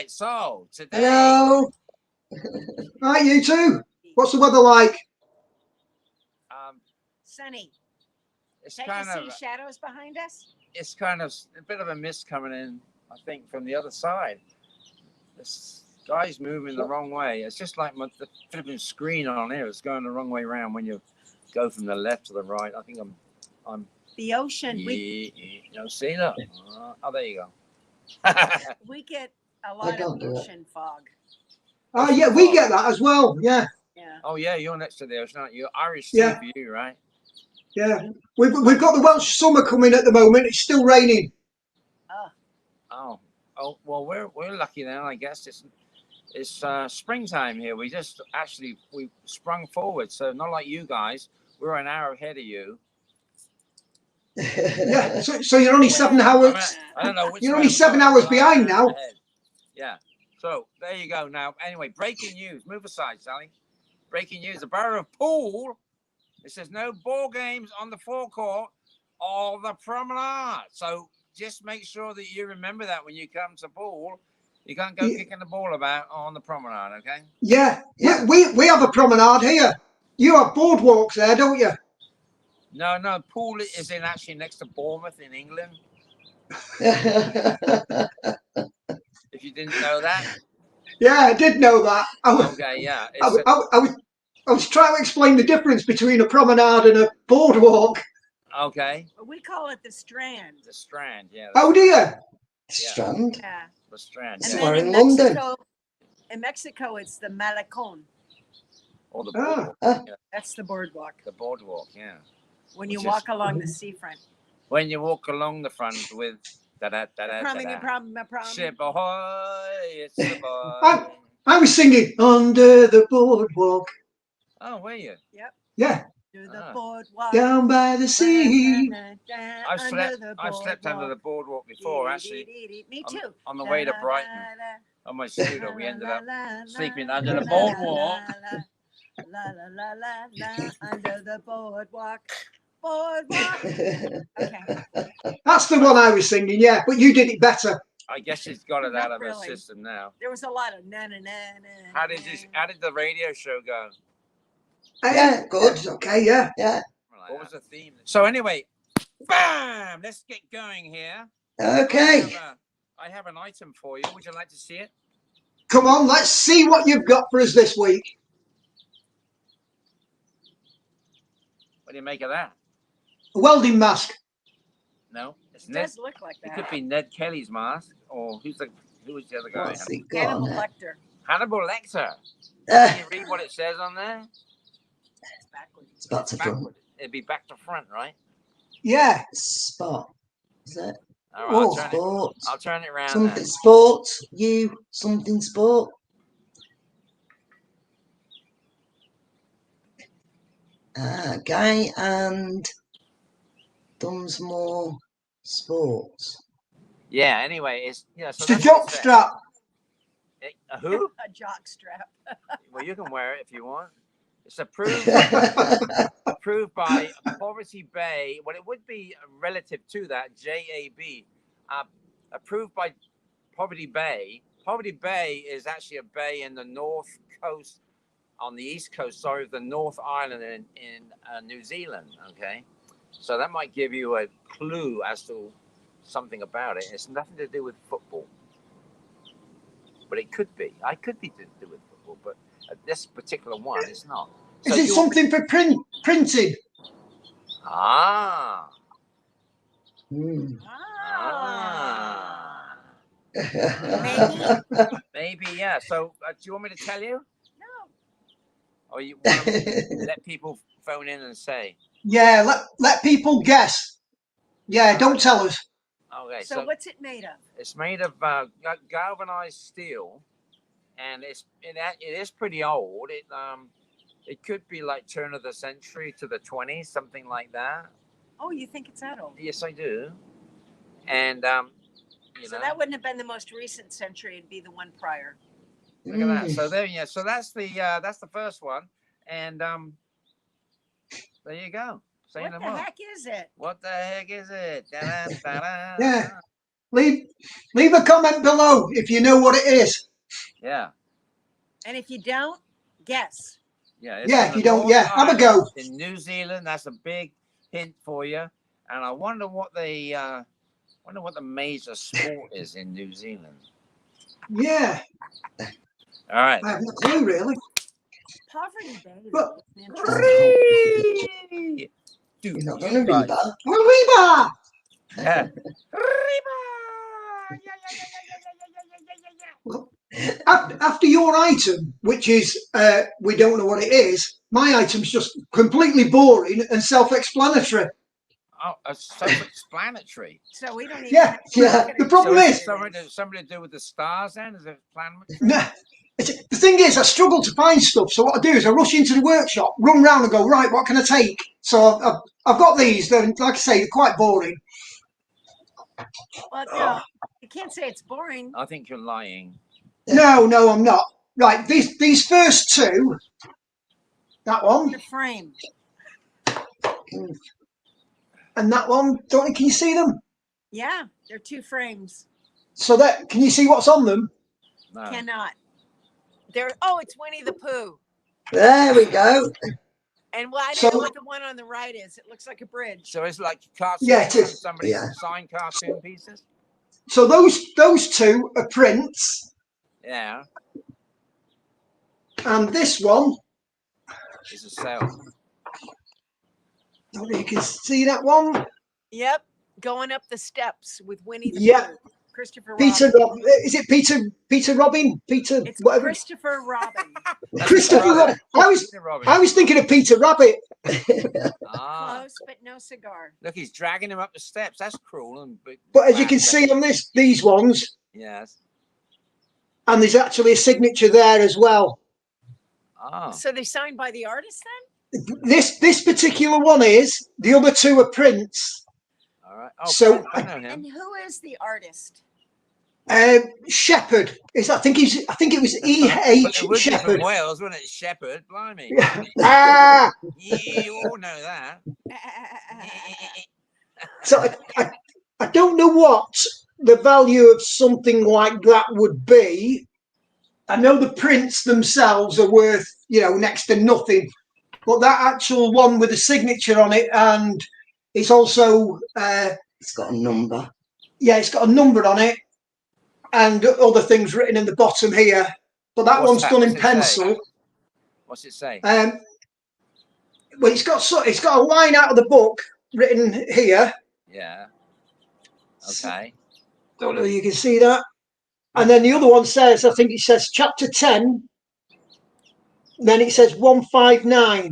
right, so today. Hello. Hi, you two. What's the weather like? Sunny. It's Can't kind you of see shadows behind us? it's kind of a bit of a mist coming in. I think from the other side. The sky's moving the wrong way. It's just like the flipping screen on here. It's going the wrong way around when you go from the left to the right. I think I'm. The ocean. See, look. Oh, there you go. We get a lot of ocean fog. Oh, yeah, we get that as well. Yeah. Yeah. Oh, yeah, you're next to the ocean, aren't you? Irish Sea Yeah. for you, right? Yeah. We've got the Welsh summer coming at the moment. It's still raining. Oh. Well, we're lucky then, I guess. It's springtime here. We sprung forward, so not like you guys. We're an hour ahead of you. Yeah. So you're only 7 hours. I don't know which. You're only 7 hours behind now. Ahead. Yeah. So there you go. Now, anyway, breaking news. Move aside, Sally. Breaking news. The Borough of Poole. It says no ball games on the forecourt or the promenade. So just make sure that you remember that when you come to Poole. You can't go kicking the ball about on the promenade, okay? Yeah. We have a promenade here. You have boardwalks there, don't you? No. Poole is actually next to Bournemouth in England. If you didn't know that. Yeah, I did know that. Okay, yeah. I was trying to explain the difference between a promenade and a boardwalk. Okay. We call it the Strand. The Strand, yeah. Oh, do you? Yeah. Strand? Yeah. The Strand. And Somewhere then in London. In Mexico, it's the Malecón. Or the boardwalk. Yeah. That's the boardwalk. The boardwalk, yeah. When you walk along the seafront. When you walk along the front with ship ahoy, it's the boy. I was singing under the boardwalk. Oh, were you? Yep. Yeah. Under the boardwalk. Down by the sea. I've slept under the boardwalk before, actually. Me too. On the way to Brighton, on my scooter, we ended up sleeping under the boardwalk. La la la la la under the boardwalk. Boardwalk. Okay. That's the one I was singing, yeah, but you did it better. I guess she's got it out of her really. system now. There was a lot of na na na na. How did the radio show go? Yeah, good. Okay, yeah. What was the theme? So anyway, bam! Let's get going here. Okay. I have an item for you. Would you like to see it? Come on, let's see what you've got for us this week. What do you make of that? A welding mask. No, it does look like that. It could be Ned Kelly's mask, or who was the other guy? What's he got? Hannibal Lecter. Hannibal Lecter. Can you read what it says on there? It's backwards. It's back to front. It'd be back to front, right? Yeah. Spot. Is it? All right, sport. I'll turn it around. Something then. sport. Something sport. Guy and Dunsmore Sports. Yeah. Anyway, so it's a jock strap. Who? A jock strap. Well, you can wear it if you want. It's approved by Poverty Bay. Well, it would be relative to that, JAB. Approved by Poverty Bay. Poverty Bay is actually a bay in the north coast, on the east coast, of the North Island in New Zealand, okay? So that might give you a clue as to something about it. It's nothing to do with football. But it could be. I could be to do with football, but this particular one, it's not. Is it something for printing? Ah. Maybe, yeah. So, do you want me to tell you? No. Or you want to let people phone in and say? Yeah, let people guess. Yeah, don't tell us. Okay. So what's it made of? It's made of galvanized steel, and it is pretty old. It could be like turn of the century to the 20s, something like that. Oh, you think it's that old? Yes, I do. And so that wouldn't have been the most recent century; it'd be the one prior. Look at that. So there, yeah. So that's the first one, and there you go. What the heck is it? What the heck is it? Da-da, da-da. Yeah. leave a comment below if you know what it is. Yeah. And if you don't, guess. Yeah. It's Yeah, on if the you don't, North yeah, have a go. Island in New Zealand. That's a big hint for you. And I wonder what the major sport is in New Zealand. Yeah, All right. I have no clue really. Poverty Bay. But- Though, interesting. Three. Dude, You're not you going to read guys. that. Arriba! Yeah. After your item, which is we don't know what it is, my item's just completely boring and self-explanatory. Oh, self-explanatory. So we don't even. Yeah, Yeah. the problem So is, something to do with the stars then? Is it planetary? nah, the thing is, I struggle to find stuff. So what I do is I rush into the workshop, run round and go, right, what can I take? So I've got these. They're, like I say, they're quite boring. Well, no, you can't say it's boring. I think you're lying. No, I'm not. Right, these first two, that one The frame. and that one, can you see them? Yeah, they're 2 frames. So that, can you see what's on them? No. Cannot. Oh, it's Winnie the Pooh. There we go. And well, I don't So- know what the one on the right is. It looks like a bridge. So it's like cartoon. Yeah, it is. Somebody's Yeah. signed cartoon pieces. So those two are prints, Yeah. and this one, It's a sale. don't know if you can see that one. Yep, going up the steps with Winnie the Yeah. Pooh. Christopher Peter, Robin. is it Peter Robin? Peter, It's whatever. Christopher Robin. Christopher Robin. I was thinking of Peter Rabbit. Ah, Close, but no cigar. look, he's dragging him up the steps. That's cruel. But as you can see on these ones, Yes. and there's actually a signature there as well. Ah. So they signed by the artist then? This particular one is. The other two are prints. All right. Oh, So- I know him. And who is the artist? Shepherd. I think it was Well, it E.H. would be Shepherd. from Wales, wouldn't it? Shepherd, blimey. Ah, You all know that. so I don't know what the value of something like that would be. I know the prints themselves are worth, next to nothing. But that actual one with a signature on it, and it's also, It's got a number. it's got a number on it, and other things written in the bottom here. But that What's one's that? done in What's it say? pencil. What's it say? Well, it's got a line out of the book written here. Yeah. Okay. Don't know if you can see that. And then the other one says, I think it says chapter 10. Then it says 159.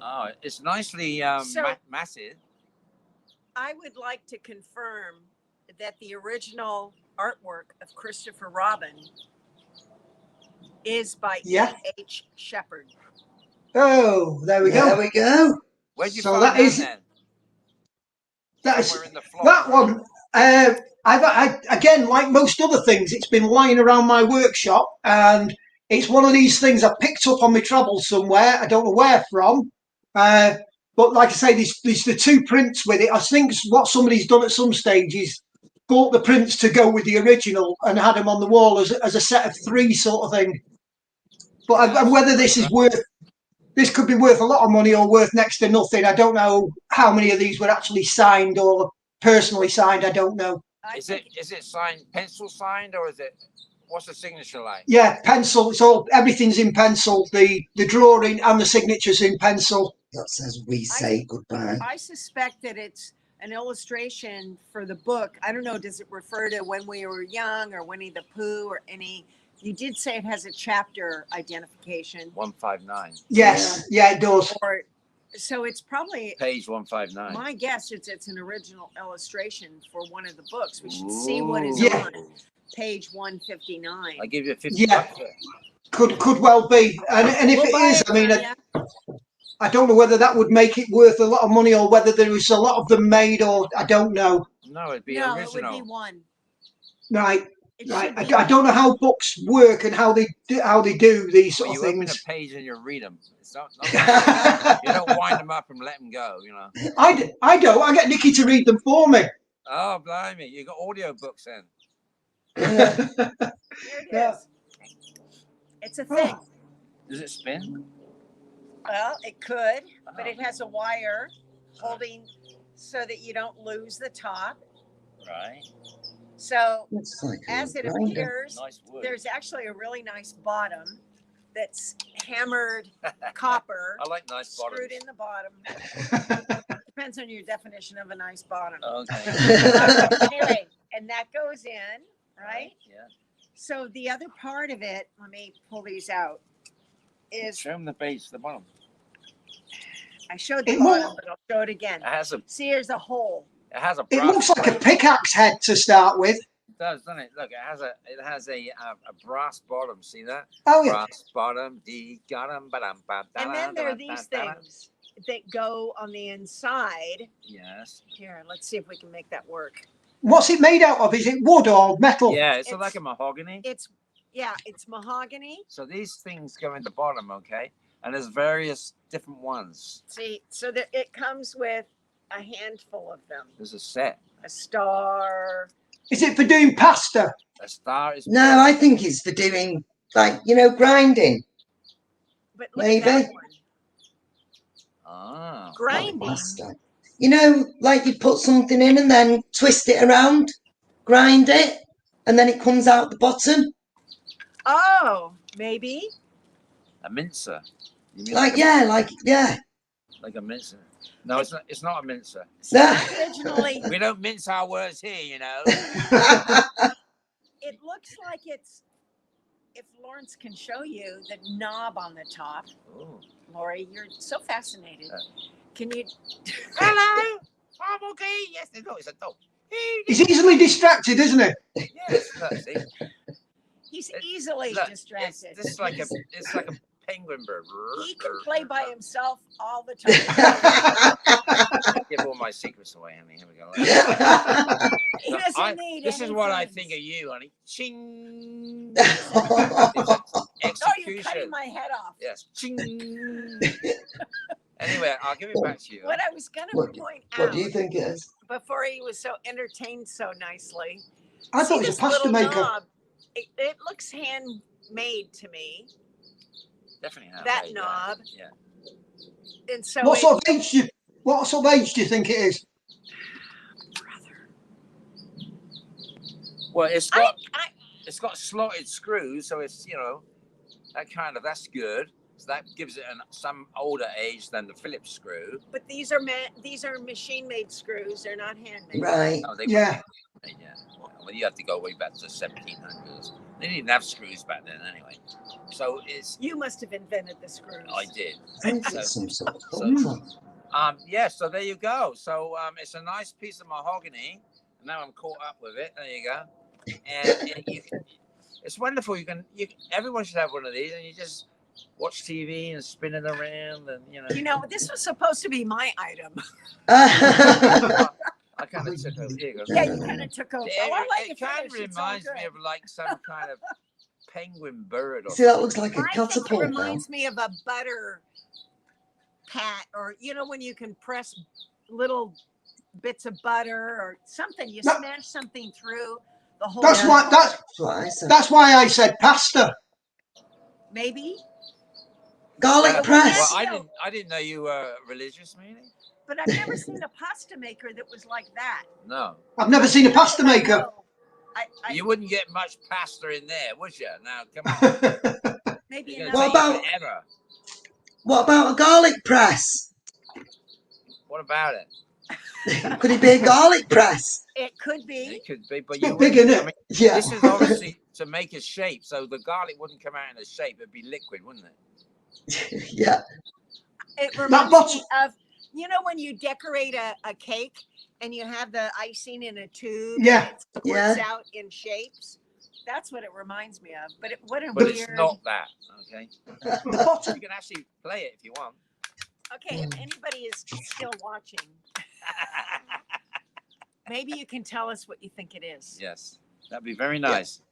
Oh, it's nicely So- massive. I would like to confirm that the original artwork of Christopher Robin is by Yeah. E.H. Shepherd. Oh, there we There go. we go. Where'd you So find that that is- then? That is Somewhere in the floor. that one. I again, like most other things, it's been lying around my workshop, and it's one of these things I picked up on my travels somewhere. I don't know where from. But like I say, there's the two prints with it. I think what somebody's done at some stage is bought the prints to go with the original and had them on the wall as a set of 3 sort of thing. But Yeah, whether this is this could be worth a lot of money or worth next to nothing. I don't know how many of these were actually signed or personally signed. I don't know. Is it signed, pencil signed, or is it? What's the signature like? Yeah, pencil. Everything's in pencil. The drawing and the signatures in pencil. That says we say goodbye. I suspect that it's an illustration for the book. I don't know, does it refer to when we were young or Winnie the Pooh or any? You did say it has a chapter identification. 159. Yes, yeah, it does. Or so it's probably Page 159. my guess it's an original illustration for one of the books. We should see what is Ooh. Yeah. on page 159. I give you 50 Yeah. bucks for it. Could well be. And if We'll it buy is, it I mean, from ya. I don't know whether that would make it worth a lot of money or whether there is a lot of them made, or I don't know. No, it'd be No, original. it would be one. Right. It Right, should be I don't know how books work and how they do these Well, sort you of open a things. page and you read them. It's not you don't wind them up and let them go, you know. I don't. I get Nikki to read them for me. Oh, blimey. You got audio books then. Yeah. Here it Yeah. is. It's a thing. Oh. Does it spin? Well, it could, but Oh. it has a wire holding so that you don't lose the top. Right. So Looks like a as it grinder. appears, Nice wood. there's actually a really nice bottom that's hammered copper I like nice bottoms. screwed in the bottom. Depends on your definition of a nice bottom. Okay. Anyway, and that goes in, right? Yeah. So the other part of it, let me pull these out, is Show them the base, the bottom. I showed the It bottom, looks- but I'll show it again. It has a See, here's a hole. It brass looks like a plate. pickaxe head to start with. It does, doesn't it? Look, it has a brass bottom. See that? Oh yeah. Brass bottom. D got 'em, ba-dum, ba, And then there are these da-da. things that go on the inside. Yes. Here, let's see if we can make that work. What's it made out of? Is it wood or metal? Yeah, it's It's- like a mahogany. It's mahogany. So these things go in the bottom, okay? And there's various different ones. See, so that it comes with a handful of them. There's a set. A star. Is it for doing pasta? A star is. No, I think it's for doing, like, grinding. But look Maybe. at that one. Ah. Not Grinding. pasta. Like you put something in and then twist it around, grind it, and then it comes out the bottom. Oh, maybe. A mincer. You mean Like a mincer? No, it's not. It's not a mincer. Yeah. Originally, We don't mince our words here, you know. it looks like it's. If Lawrence can show you the knob on the top, Ooh. Lori, you're so fascinated. Can you? Hello. I'm okay. Yes, no, it's a dog. He's easily distracted, isn't he? Yes, that's it. He's easily Look, distracted. It's like a penguin bird. He can play by himself all the time. Give all my secrets away, honey. Here we go. He doesn't need This is any what I friends. think of you, honey. Ching. Oh, you're Execution. cutting my head off. Yes. Ching. Anyway, I'll give it back to you. What I was going to What- point What out do you think it is? before he was so entertained so nicely. I see thought it was this a pasta little maker. knob? It looks handmade to me. Definitely have That knob. Yeah. And so What sort of age do you think it is? brother, Well, it's I, got slotted screws, so it's that's good. So that gives it some older age than the Phillips screw. but these are machine made screws. They're not handmade. Right. Oh, Yeah. Yeah. Well, you have to go way back to the 1700s. They didn't have screws back then, anyway. So it's. You must have invented the screws. I did. I think it's some sort of So- culture. Yeah. So there you go. So it's a nice piece of mahogany. And now I'm caught up with it. There you go. And it's wonderful. Everyone should have one of these, and you just watch TV and spin it around, and You know, this was supposed to be my item. I kind of took over. Here you go. Yeah, you kind of took over. It, Oh, I like it it kind of finished. It's all reminds me good. of like some kind of penguin bird or See, that looks like a I think it catapult now. reminds me of a butter pat, or when you can press little bits of butter or something. You No. smash something through the whole. That's why that's why I said pasta. Maybe, Garlic Well, press. I didn't know you were religious, meaning. but I've never seen a pasta maker that was like that. No, I've never seen a pasta maker. No. I you wouldn't get much pasta in there, would you? Now, come on. maybe You're another. gonna What take about- forever. What about a garlic press? What about it? Could it be a garlic press? It could be. It could be, but It's you. big, isn't I it? mean, Yeah. this is obviously to make a shape, so the garlic wouldn't come out in a shape; it'd be liquid, wouldn't it? Yeah. It reminds bottom- me of when you decorate a cake and you have the icing in a tube. Yeah. And it squirts Yeah. out in shapes. That's what it reminds me of. But what a But weird. it's not that. Okay. The bottom, You can actually play it if you want. Okay, if anybody is still watching, maybe you can tell us what you think it is. Yes, that'd be very nice.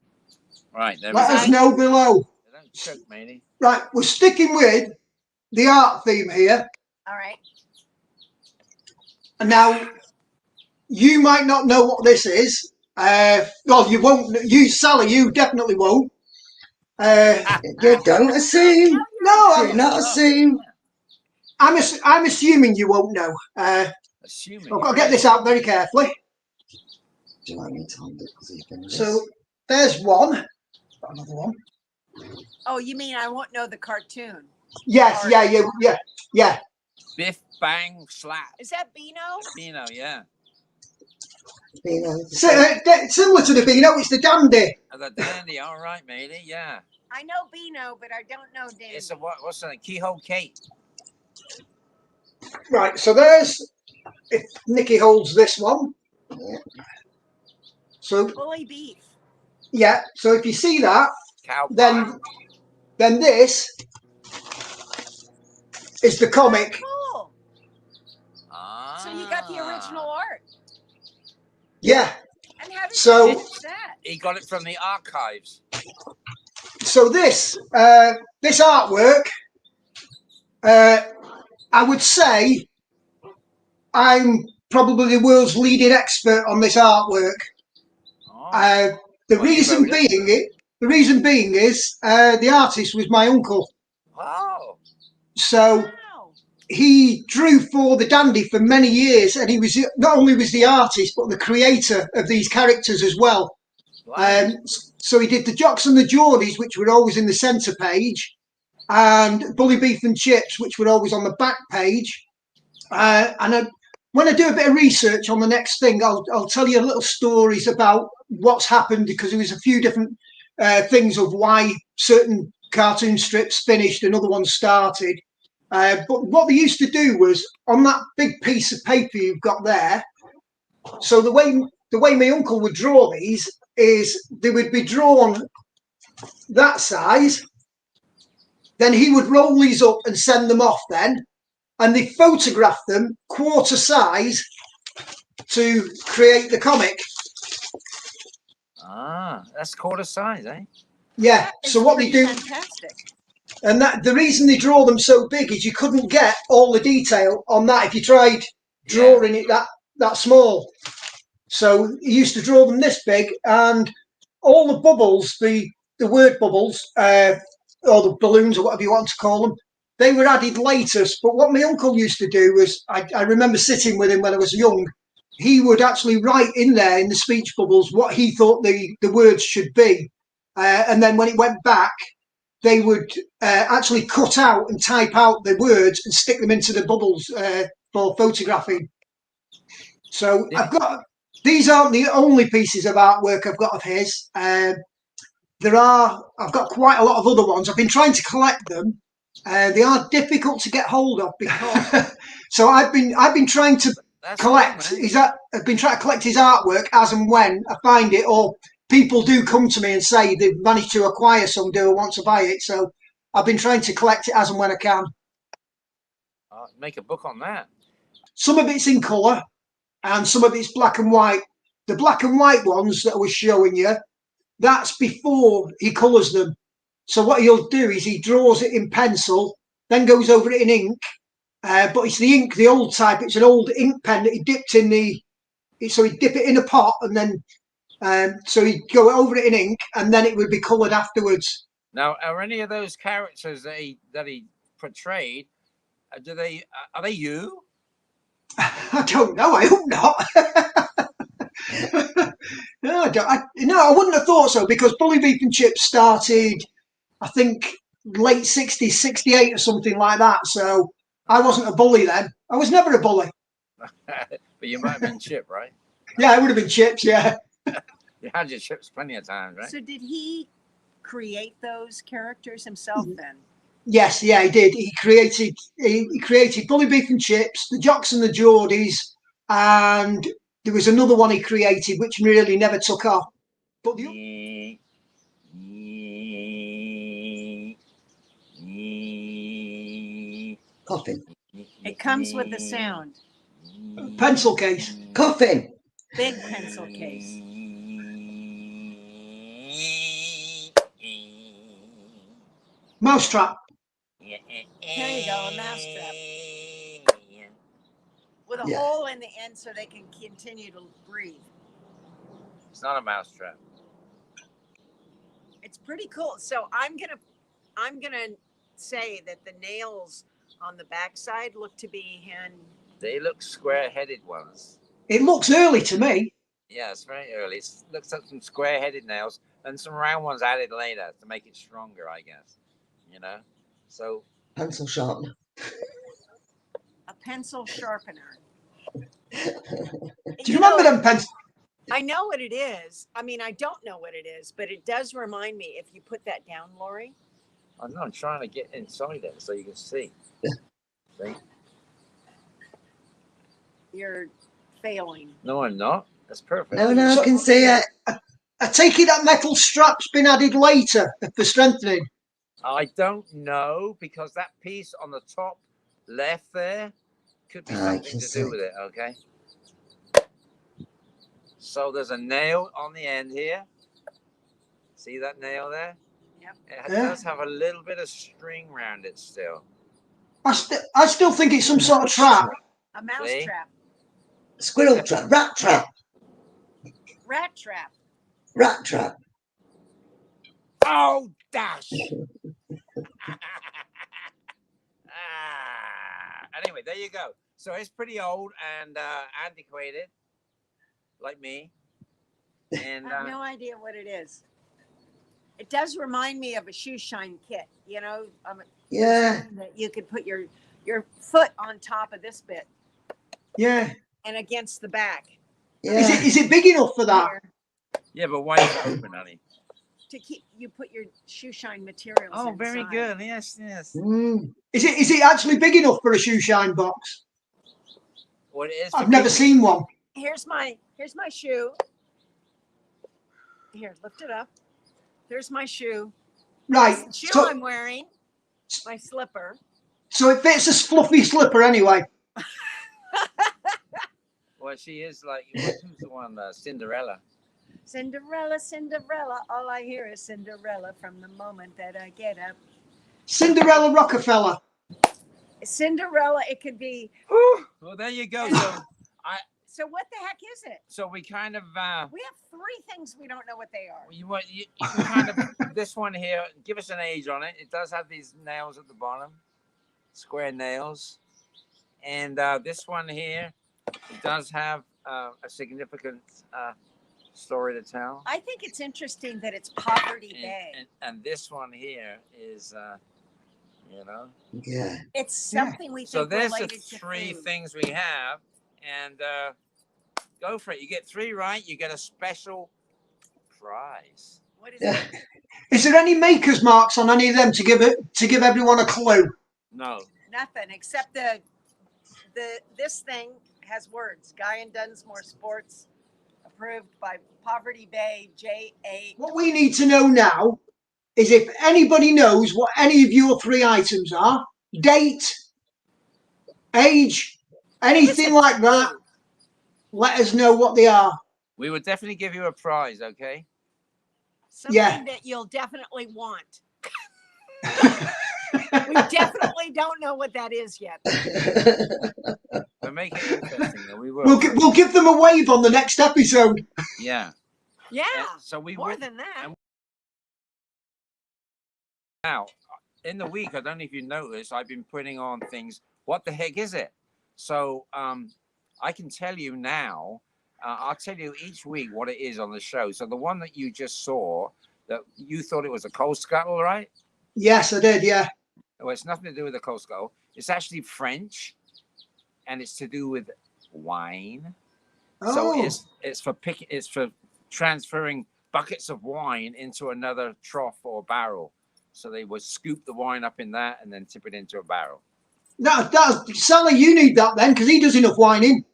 Right, there let we us go. know below. Don't choke, matey. Right, we're sticking with the art theme here. All right. And now you might not know what this is. Well, you won't. You, Sally, you definitely won't. You don't assume. No, Do not assume. I'm assuming you won't know. Assuming. I've got to get this out very carefully. Do you like me to hold it? Because you can So there's one. Got another one. Oh, you mean I won't know the cartoon? Yes, Art. yeah. Biff Bang Slap. Is that Beano? Beano, yeah. Similar to the Beano, it's the dandy. Oh, the dandy. All right, matey. Yeah. I know Beano, but I don't know Dandy. It's a what's the keyhole Kate? Right, so there's, if Nikki holds this one. So Bully Beef. yeah, so if you see that, Cow then this is the comic. Oh, cool. Ah. So you got the original art. Yeah. And how did So- you manage that? He got it from the archives. So this artwork, I would say I'm probably the world's leading expert on this artwork. Oh. The Well, you reason wrote it. being is the artist was my uncle. Oh. So Wow. he drew for the dandy for many years, and he was not only was the artist but the creator of these characters as well. Blimey. So he did the Jocks and the Geordies, which were always in the centre page, and Bully Beef and Chips, which were always on the back page. When I do a bit of research on the next thing, I'll tell you little stories about what's happened, because there was a few different things of why certain cartoon strips finished and other ones started. But what they used to do was, on that big piece of paper you've got there, so the way my uncle would draw these is they would be drawn that size, then he would roll these up and send them off then, and they photographed them quarter size to create the comic. Ah, that's quarter size, eh? Yeah. That is So what they pretty do, fantastic. and that the reason they draw them so big is you couldn't get all the detail on that if you tried drawing it that small. So he used to draw them this big, and all the bubbles, the word bubbles, or the balloons, or whatever you want to call them, they were added later. But what my uncle used to do was, I remember sitting with him when I was young, he would actually write in there in the speech bubbles what he thought the words should be. And then when it went back, they would actually cut out and type out the words and stick them into the bubbles for photographing. So I've got, these aren't the only pieces of artwork I've got of his. I've got quite a lot of other ones. I've been trying to collect them. They are difficult to get hold of because so I've been trying to collect I've been trying to collect his artwork as and when I find it, or people do come to me and say they've managed to acquire some, do I want to buy it. So I've been trying to collect it as and when I can. Make a book on that. Some of it's in colour and some of it's black and white. The black and white ones that I was showing you, that's before he colours them. So what he'll do is he draws it in pencil, then goes over it in ink. But it's the ink, the old type. It's an old ink pen that he dipped in so he'd dip it in a pot, and then so he'd go over it in ink, and then it would be coloured afterwards. Now, are any of those characters that he portrayed? Are they you? I don't know. I hope not. No, I wouldn't have thought so, because Bully Beef and Chips started, I think, late 60s, 68 or something like that. So I wasn't a bully then. I was never a bully. But you might have been Chip, right? Yeah, I would have been Chips, yeah. You had your Chips plenty of times, right? So did he create those characters himself then? Yes, yeah, he did. He created Bully Beef and Chips, the Jocks and the Geordies, and there was another one he created which really never took off. But Coffin. It comes with the sound. Pencil case. Coffin. Big pencil case. Mousetrap. There you go, a mousetrap. with a Yeah. hole in the end so they can continue to breathe. It's not a mousetrap. It's pretty cool. So I'm gonna say that the nails on the backside look to be hand. They look square-headed ones. It looks early to me. Yeah, it's very early. It looks like some square-headed nails and some round ones added later to make it stronger, I guess. You know? So Pencil sharpener. A pencil sharpener. Do you remember them pens? I know what it is. I mean, I don't know what it is, but it does remind me. If you put that down, Lori. I'm trying to get inside it so you can see. See? You're failing. No, I'm not. That's perfect. No, I So- can see it. I take it that metal strap's been added later for strengthening. I don't know because that piece on the top left there could be I something can to see. do with it, okay? So there's a nail on the end here. See that nail there? Yep. It Yeah. does have a little bit of string around it still. I still think it's some sort of trap. A mouse See? trap. Squirrel trap. Rat trap. Rat trap. Rat trap. Oh, dash! Anyway, there you go. So it's pretty old and antiquated, like me. And I have no idea what it is. It does remind me of a shoe shine kit. You know, Yeah. that you could put your foot on top of this bit Yeah. and against the back. Yeah. Is it big enough for that? Here, yeah, but why is it open, honey? to keep you put your shoe shine materials. Oh, very inside. good. Yes, yes. Mm. Is it actually big enough for a shoe shine box? What it is? I've never seen one. Here's my shoe. Here, lift it up. There's my shoe. Right. That's the shoe So, I'm wearing. My slipper. so it fits a fluffy slipper anyway. Well, she is like who's the one? Cinderella. Cinderella, Cinderella. All I hear is Cinderella from the moment that I get up. Cinderella Rockefeller. Cinderella. It could be. Well, there you go. So what the heck is it? So we kind of We have three things we don't know what they are. you can kind of this one here. Give us an age on it. It does have these nails at the bottom, square nails, and this one here does have a significant story to tell. I think it's interesting that it's Poverty Bay. And this one here is, you know. Yeah. It's something we think So there's the related to three food. things we have, and go for it. You get three right, you get a special prize. What is Yeah. it? Is there any maker's marks on any of them to give everyone a clue? No. Nothing except this thing has words. Guy and Dunsmore Sports, approved by Poverty Bay JA. What we need to know now is if anybody knows what any of your three items are, date, age, anything like that, let us know what they are. We would definitely give you a prize, okay? Something Yeah. that you'll definitely want. We definitely don't know what that is yet. We'll make it interesting, though. We will. We'll give them a wave on the next episode. Yeah. Yeah, So we more will. than that. Now, in the week, I don't know if you noticed, I've been putting on things. What the heck is it? So I can tell you now. I'll tell you each week what it is on the show. So the one that you just saw, that you thought it was a coal scuttle, right? Yes, I did. Yeah. Well, it's nothing to do with the coal scuttle. It's actually French, and it's to do with wine. So Oh. it's for transferring buckets of wine into another trough or barrel. So they would scoop the wine up in that and then tip it into a barrel. Sally, you need that then, because he does enough whining.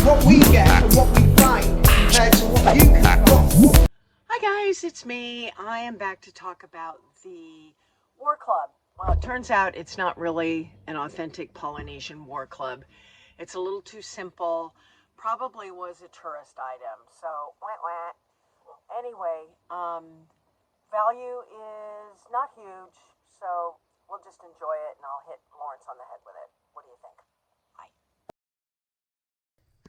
What we get and what we find compared to what you can got. Hi guys, it's me. I am back to talk about the War Club. Well, it turns out it's not really an authentic Polynesian war club. It's a little too simple. Probably was a tourist item. So, wah, wah. Anyway, value is not huge, so we'll just enjoy it, and I'll hit Lawrence on the head with it. What do you think?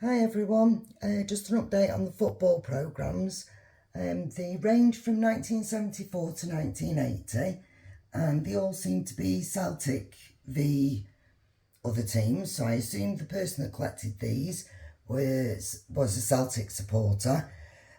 Hi everyone, just an update on the football programmes. They range from 1974 to 1980 and they all seem to be Celtic v other teams, so I assumed the person that collected these was a Celtic supporter.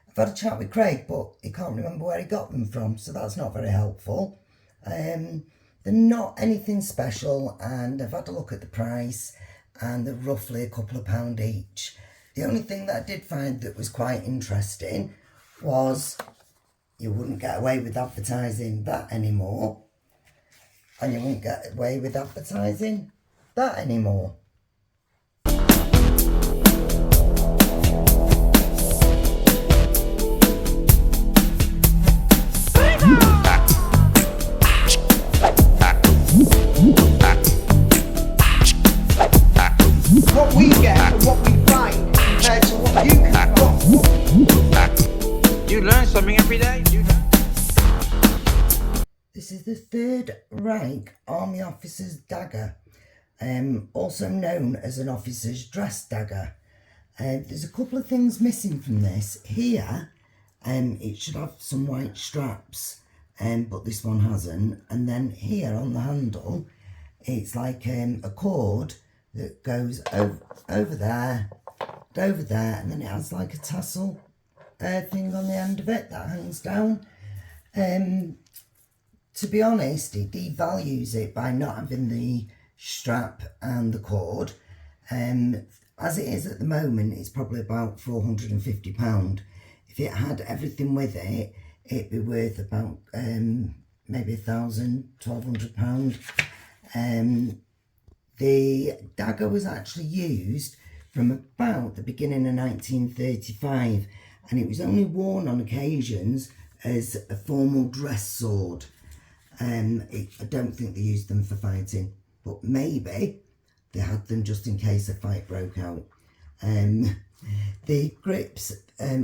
I've had a chat with Craig, but he can't remember where he got them from, so that's not very helpful. They're not anything special, and I've had a look at the price, and they're roughly a couple of £2 each. The only thing that I did find that was quite interesting was you wouldn't get away with advertising that anymore, and you wouldn't get away with advertising that anymore. What we get and what we find compared to what you can find. You learn something every day. This is the Third Reich Army Officer's Dagger, also known as an officer's dress dagger. There's a couple of things missing from this. Here, it should have some white straps, but this one hasn't. And then here on the handle, it's like a cord that goes over there, and then it has like a tassel thing on the end of it that hangs down. To be honest, it devalues it by not having the strap and the cord. As it is at the moment, it's probably about £450. If it had everything with it, it'd be worth about maybe £1,000–1,200. The dagger was actually used from about the beginning of 1935, and it was only worn on occasions as a formal dress sword. I don't think they used them for fighting, but maybe they had them just in case a fight broke out. The grips,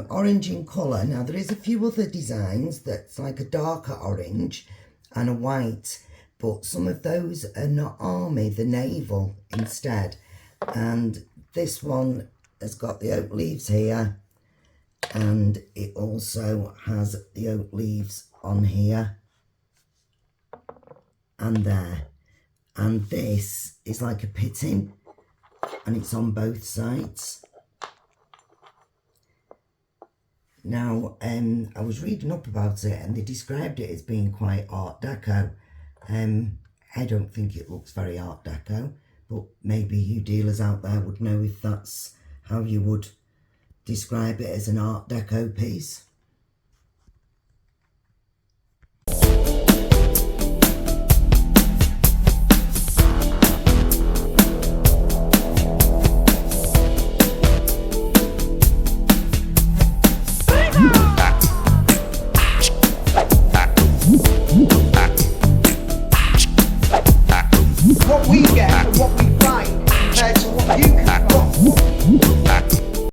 orange in colour. Now there is a few other designs that's like a darker orange and a white, but some of those are not army, they're naval instead. And this one has got the oak leaves here, and it also has the oak leaves on here and there. And this is like a pitting, and it's on both sides. Now, I was reading up about it, and they described it as being quite Art Deco. I don't think it looks very Art Deco, but maybe you dealers out there would know if that's how you would describe it as an Art Deco piece.